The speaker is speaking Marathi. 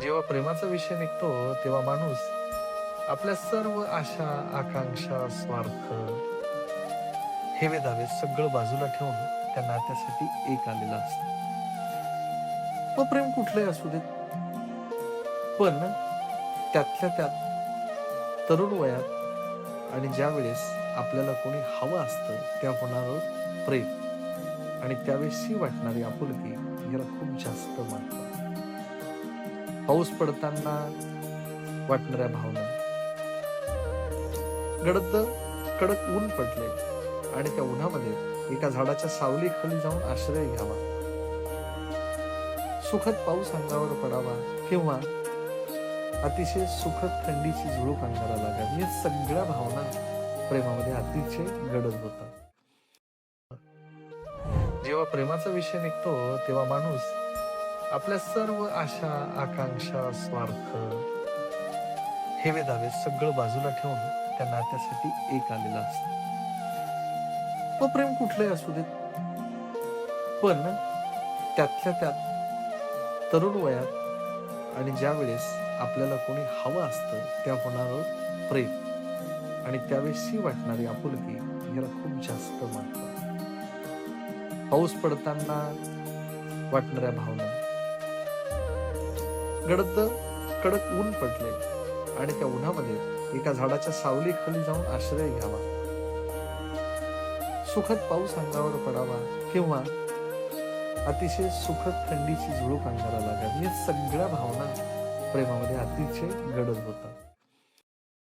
जेव्हा प्रेमाचा विषय निघतो तेव्हा माणूस आपल्या सर्व आशा, आकांक्षा, स्वार्थ, हेवे दावे सगळं बाजूला ठेवून त्या नात्यासाठी एक आलेला असतो. मग प्रेम कुठलंही असू देत, पण त्यातल्या त्यात तरुण वयात आणि ज्या वेळेस आपल्याला कोणी हवं असतं त्या होणारं प्रेम आणि त्यावेळेसही वाटणारी आपुलकी याला खूप जास्त महत्व आहे. पाऊस पडताना वाटणाऱ्या भावना, गडद कडक ऊन पडले आणि त्या उन्हामध्ये एका झाडाच्या सावलीखाली जाऊन आश्रय घ्यावा, सुखद पाऊस अंगावर पडावा किंवा अतिशय सुखद थंडीची झुळूक अंगाला लागावी, या सगळ्या भावना प्रेमामध्ये अतिशय गडद होतात. जेव्हा प्रेमाचा विषय निघतो तेव्हा माणूस आपल्या सर्व आशा, आकांक्षा, स्वार्थ, हेवे दावे सगळं बाजूला ठेवून त्या नात्यासाठी एक आलेला असतो. मग प्रेम कुठलंही असू देत, पण त्यातल्या त्यात तरुण वयात आणि ज्या वेळेस आपल्याला कोणी हवं असतं त्या होणारं प्रेम आणि त्यावेळेसही वाटणारी आपुलकी याला खूप जास्त महत्व आहे. पाऊस पडताना वाटणाऱ्या भावना, गडद कडक ऊन पडले आणि त्या उन्हामध्ये एका झाडाच्या सावलीखाली जाऊन आश्रय घ्यावा, सुखद पाऊस अंगावर पडावा किंवा अतिशय सुखद थंडीची झुळूक अंगाला लागावी, या सगळ्या भावना प्रेमामध्ये अतिशय गडद होतात.